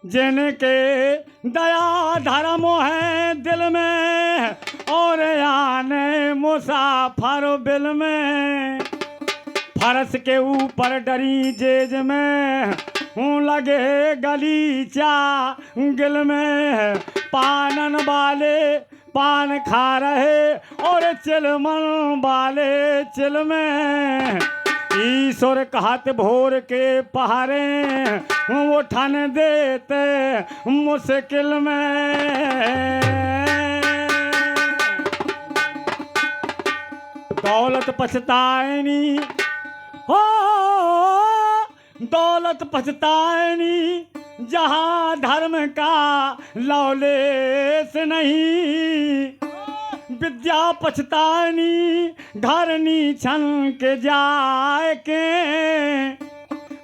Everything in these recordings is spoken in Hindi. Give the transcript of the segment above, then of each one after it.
जिनके दया धर्म है दिल में और आने मुसाफर बिल में। फरस के ऊपर डरी जेज में हूँ लगे गलीचा गिल में। पानन वाले पान खा रहे और चिलमन वाले चिल में। ईश्वर कहत भोर के पहाड़े वो ठन देते मुश्किल में। दौलत पछताएनी हो दौलत पछताएनी जहाँ धर्म का लौलेस नहीं। विद्या पछतानी घर नीछन के जाए के।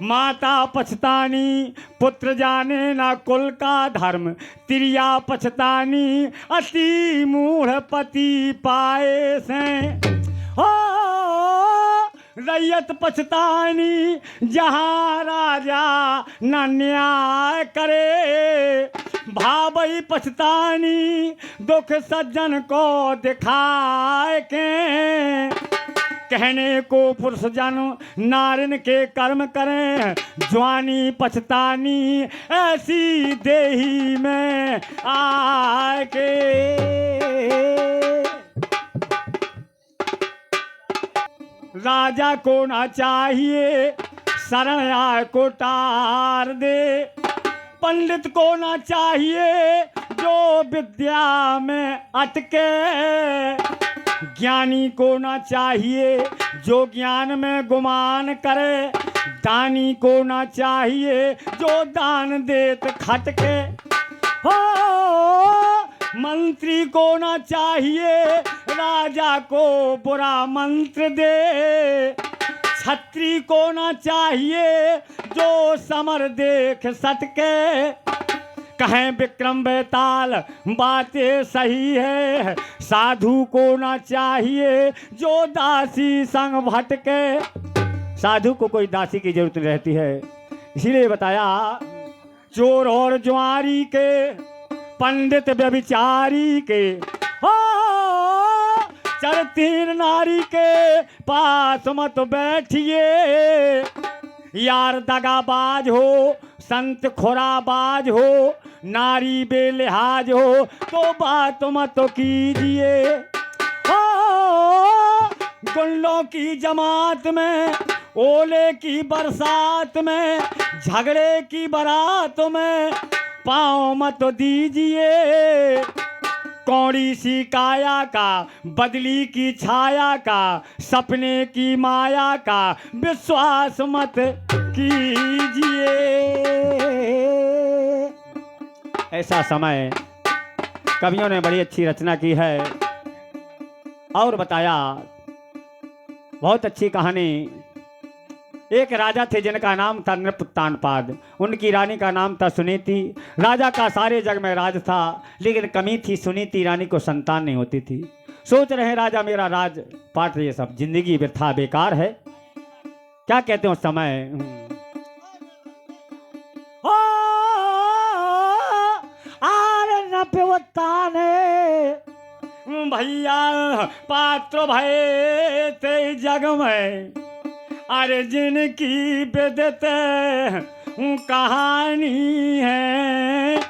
माता पछतानी पुत्र जाने ना कुल का धर्म। तिरिया पछतानी अति मूढ़ पति पाए से। हो रैयत पछतानी जहाँ राजा न न्याय करे। भावई पछतानी दुख सज्जन को दिखाए के। कहने को पुरुष जन नारिन के कर्म करें। जवानी पछतानी ऐसी देही में आए के। राजा को ना चाहिए शरण आए को टार दे। पंडित को ना चाहिए जो विद्या में अटके। ज्ञानी को ना चाहिए जो ज्ञान में गुमान करे। दानी को ना चाहिए जो दान देत खटके। हो मंत्री को ना चाहिए राजा को बुरा मंत्र दे। छत्री को ना चाहिए जो समर देख सटके। कहें विक्रम बेताल बातें सही है। साधु को ना चाहिए जो दासी संग भटके। साधु को कोई दासी की जरूरत रहती है, इसीलिए बताया चोर और जुआरी के पंडित व्यभिचारी के। हो चरतीर नारी के पास मत बैठिए। यार दगाबाज हो संत खुराबाज हो नारी बेलिहाज हो तो बात मत कीजिए। हो गुंडों की जमात में ओले की बरसात में झगड़े की बारात में पाँव मत दीजिए। कौड़ी सी काया का बदली की छाया का सपने की माया का विश्वास मत कीजिए। ऐसा समय कवियों ने बड़ी अच्छी रचना की है और बताया बहुत अच्छी कहानी। एक राजा थे जिनका नाम था नृपतानपाद। उनकी रानी का नाम था सुनीति। राजा का सारे जग में राज था लेकिन कमी थी सुनीति रानी को संतान नहीं होती थी। सोच रहे राजा मेरा राज पाठ ये सब जिंदगी वृथा बेकार है। क्या कहते हो समय भैया पात्र भय ते जग में। अरे जिनकी बेदते कहानी है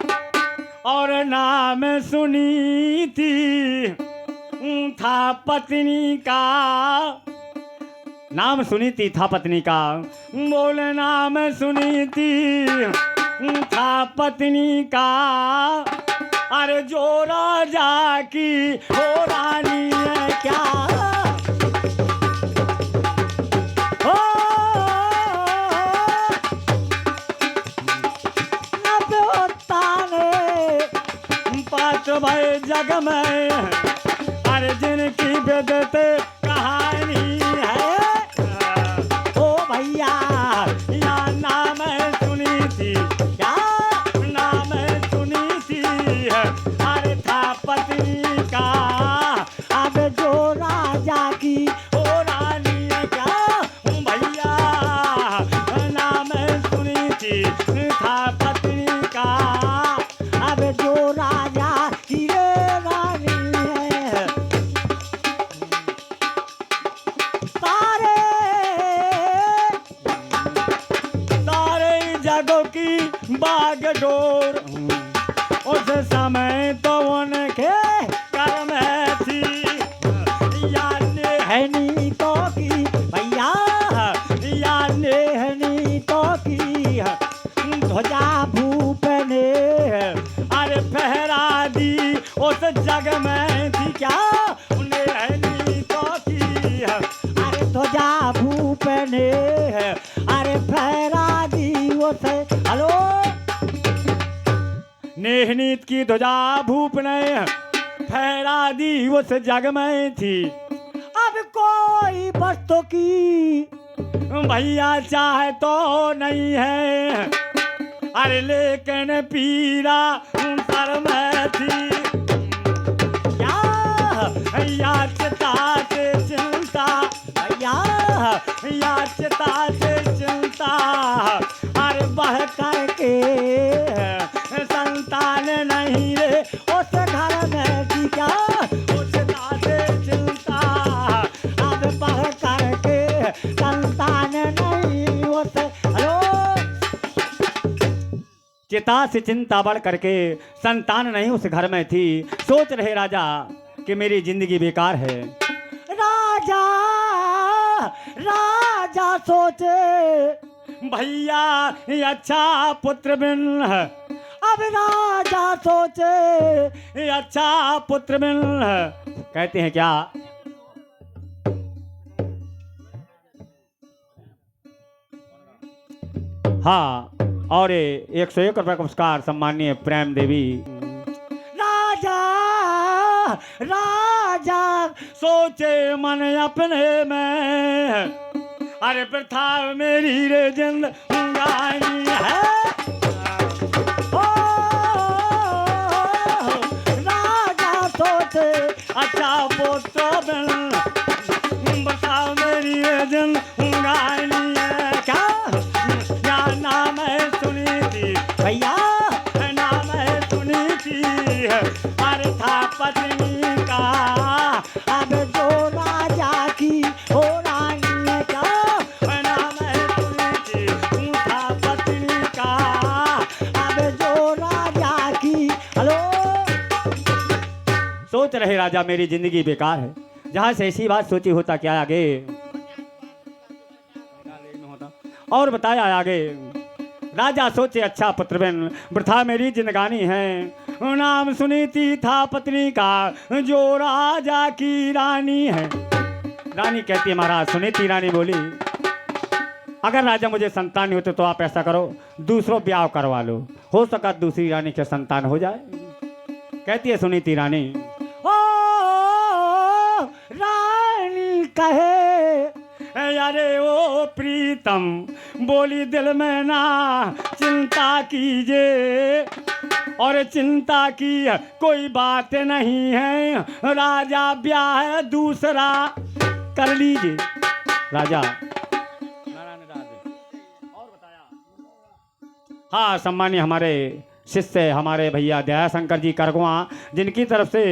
और नाम सुनी थी था पत्नी का। नाम सुनी थी था पत्नी का। बोले नाम सुनी थी था पत्नी का। अरे जो राजा की हो रानी है क्या। भाई जग में अरे जिनकी बेदते कहानी है। ओ भैया या नाम सुनी थी क्या नाम सुनी थी अरे था पत्नी का। अब जो राजा की ओ रानी है क्या भैया नाम सुनी थी था पत्नी का। लाग डोर। उस समय तो उनके कर में थी याद हनी तो की भैया, याद हनी तो की ध्वजा भूप ने अरे फहरा दी उस जग में थी क्या हनी तो की अरे ध्वजा भूप ने अरे फहरा दी उस हेलो नेहनीत की ध्वजा भूप ने फहरा दी उस जग में थी। अब कोई वस्तु की भैया चाहे तो नहीं है अरे लेकिन पीरा सर में थी क्या याचता से चिंता याचता से चिंता अरे बह करके संतान नहीं रे उस घर में थी क्या उस से चिंता अब बह करके संतान नहीं उस हेलो चिता से चिंता बढ़ करके संतान नहीं उस घर में थी। सोच रहे राजा कि मेरी जिंदगी बेकार है। राजा राजा सोचे भैया अच्छा पुत्र बिन है। अब राजा सोचे अच्छा पुत्र मिल कहते हैं क्या हाँ और 101 रुपये का पुरस्कार सम्माननीय प्रेम देवी। राजा राजा सोचे मन अपने में अरे प्रथा मेरी रे जिंदगानी है। अच्छा पुत्र बिन बताओ मेरी जिंदगानी है क्या नाम है सुनी थी भैया नाम है सुनी थी अरे था पत्नी का अब जो राजा की हो रानी है क्या नाम है सुनी थी था पत्नी का अब जो राजा की हेलो सोच रहे राजा मेरी जिंदगी बेकार है। जहां से ऐसी बात सोची होता क्या आगे और बताया आगे राजा सोचे अच्छा पुत्र बिन वृथा मेरी जिंदगानी है। नाम सुनीति था पत्नी का जो राजा की रानी है। रानी कहती है महाराज सुनीति रानी बोली अगर राजा मुझे संतान नहीं होते तो आप ऐसा करो दूसरों ब्याह करवा लो हो सका दूसरी रानी के संतान हो जाए। कहती है सुनीति रानी ओ रानी कहे अरे ओ प्रीतम बोली दिल में ना चिंता कीजिए और चिंता की कोई बात नहीं है राजा ब्याह दूसरा कर लीजिए। राजा और बताया हाँ सम्मानीय हमारे शिष्य हमारे भैया दया शंकर जी करगवा जिनकी तरफ से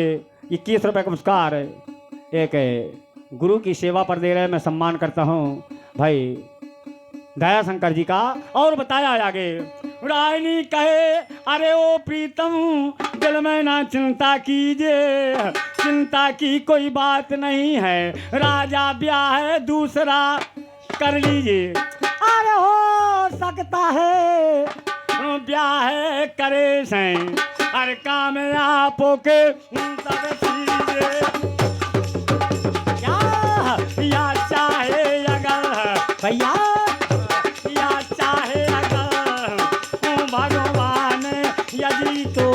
21 रुपये का पुरस्कार एक गुरु की सेवा पर दे रहे मैं सम्मान करता हूँ भाई दया शंकर जी का। और बताया आगे रानी कहे अरे ओ प्रीतम दिल में ना चिंता कीजिए चिंता की कोई बात नहीं है राजा ब्याह दूसरा कर लीजिए। अरे हो सकता है ब्याह करे से अरे काम आपो के सब चीजें या चाहे अगर भैया या चाहे अगर भगवान यदि तो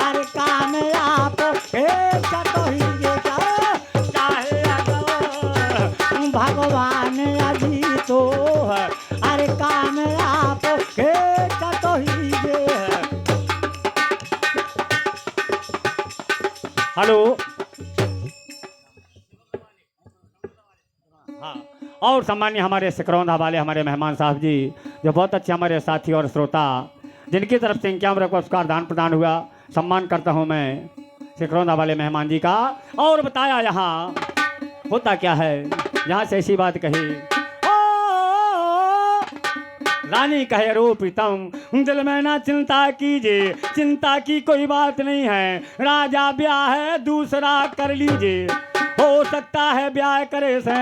अरे काम आपो के चाहे अगर भगवान यदि तो अरे काम आपो के हेलो हाँ और सम्मान्य हमारे सिकरौंधा वाले हमारे मेहमान साहब जी जो बहुत अच्छे हमारे साथी और श्रोता जिनकी तरफ से इनका पुरस्कार दान प्रदान हुआ सम्मान करता हूँ मैं सिकरौंधा वाले मेहमान जी का। और बताया यहाँ होता क्या है यहाँ से ऐसी बात कही रानी कहे अरे प्रीतम दिल में ना चिंता कीजिए, चिंता की कोई बात नहीं है, राजा ब्याह है दूसरा कर लीजिए, हो सकता है ब्याह करे से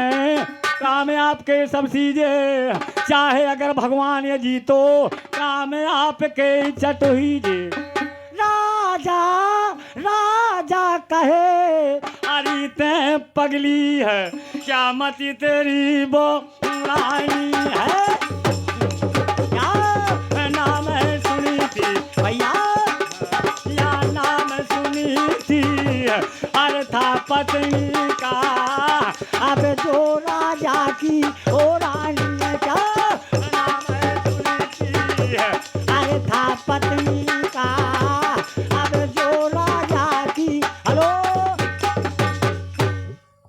काम आपके सब चीजें, चाहे अगर भगवान ये जीतो काम आपके चट हीजे। राजा राजा कहे अरे ते पगली है क्या मती तेरी वो रानी है, क्या नाम है सुनी थी भैया, या नाम सुनी थी अरे था पत्नी का, अब जो राजा की ओ रानी है, क्या नाम है सुनी थी अरे था पत्नी का, अब जो राजा की। हेलो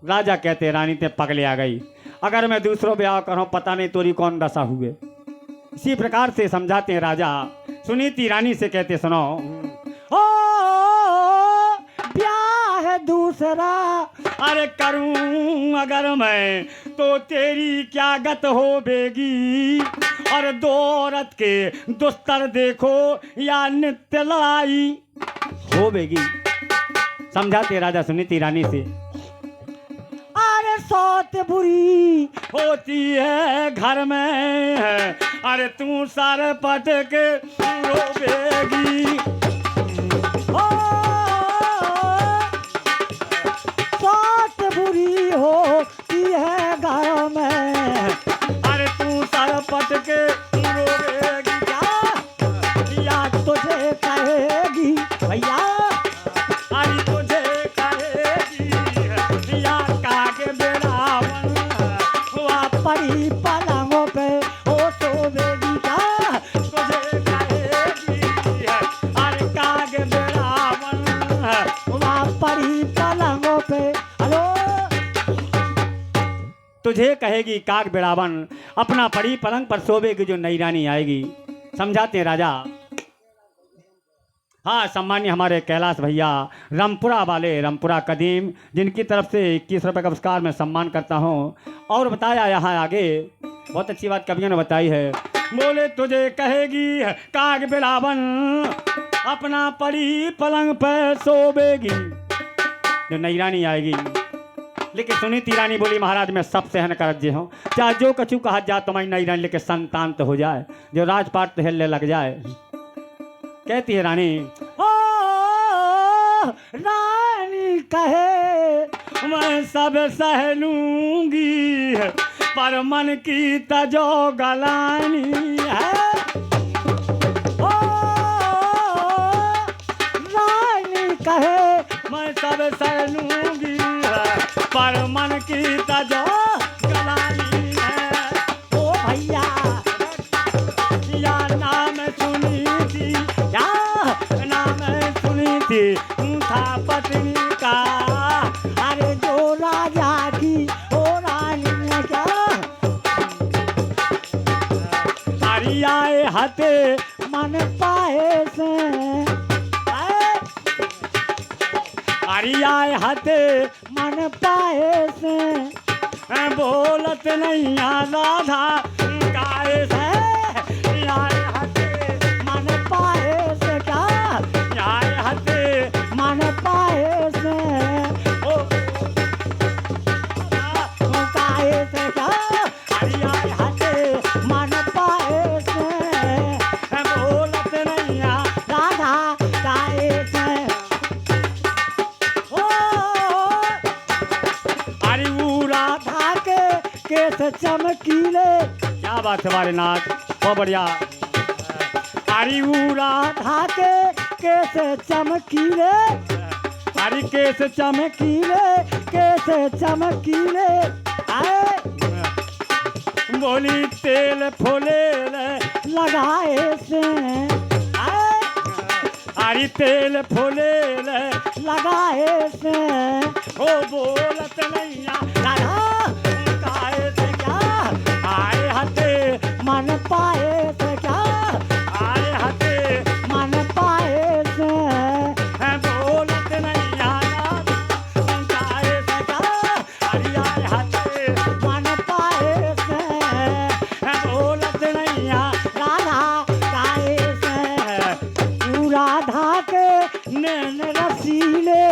राजा कहते रानी ते पगले आ गई, अगर मैं दूसरों ब्याह करूं पता नहीं तोरी कौन दशा हुए। इसी प्रकार से समझाते हैं राजा। सुनीति रानी से कहते सुनो ओ ब्याह दूसरा अरे करूं अगर मैं तो तेरी क्या गत होवेगी, और दो औरत के दुस्तर देखो या नित्य लड़ाई होवेगी। समझाते राजा सुनीति रानी से अरे सौत बुरी होती है घर में है, अरे तू सारे पट के रोवेगी, सौत बुरी होती है घर में, अरे तू सारे पट के रोवेगी, क्या या तुझे कहेगी भैया, अरे तुझे कहेगी या कागे बेरावन हुआ परी पलंगों पे हो सोवेगी, क्या तुझे कहेगी अरे कागे बेरावन हुआ परी पलंगों पे। हेलो तुझे कहेगी काग बेड़ावन, अपना परी पलंग पर सोवेगी जो नई रानी आएगी। समझाते हैं राजा। हाँ सम्मान्य हमारे कैलाश भैया रामपुरा वाले, रामपुरा कदीम, जिनकी तरफ से 21 रुपये का पुरस्कार मैं सम्मान करता हूँ। और बताया यहाँ आगे बहुत अच्छी बात कवियों ने बताई है, बोले तुझे कहेगी काग बिलावन अपना परी पलंग पर सोवेगी जो नई रानी आएगी। लेकिन सुनीति रानी बोली महाराज मैं सब सहन कर जे हूँ, चाहे जो कछु कहा जा तुम्हारी नई रानी लेके संतान तो हो जाए, जो राजपाट तो हिलने लग जाए। कहती है रानी ओ रानी कहे मैं सब सह लूंगी, पर मन की तजो गलानी है, ओ रानी कहे मैं सब सह लूंगी, पर मन की तजो गलानी है। ओ भैया या नाम सुनी थी, क्या नाम सुनी थी था पत्नी का, अरे जो राजा की ओ रानी ने, क्या अरे आए हते मन पाए से, अरे आए हते मन पाए से, बोलत नहीं राधा गाए से, आए हते मन पाए से, क्या आए हते मन पाए से, ओ गाए से, क्या अरे आए हते मन पाए से, बोलत नहीं राधा गाए से। ओ अरे वो राधा के केस चमकीले, क्या बात है हमारे नाथ बहुत बढ़िया। अरे वो राधा के केस चमकीले, अरे केस चमकीले, केस चमकीले, आए बोली तेल फूले लगाए से, आए अरे तेल फूले लगाए से, ओ बोलत नहीं राधा गाए से, क्या आए हते मन पाए से, क्या आए हते मन पाए से, बोलत नहीं गाए से, क्या अरे आए हते मन पाए से, बोलत नहीं नैन रसीले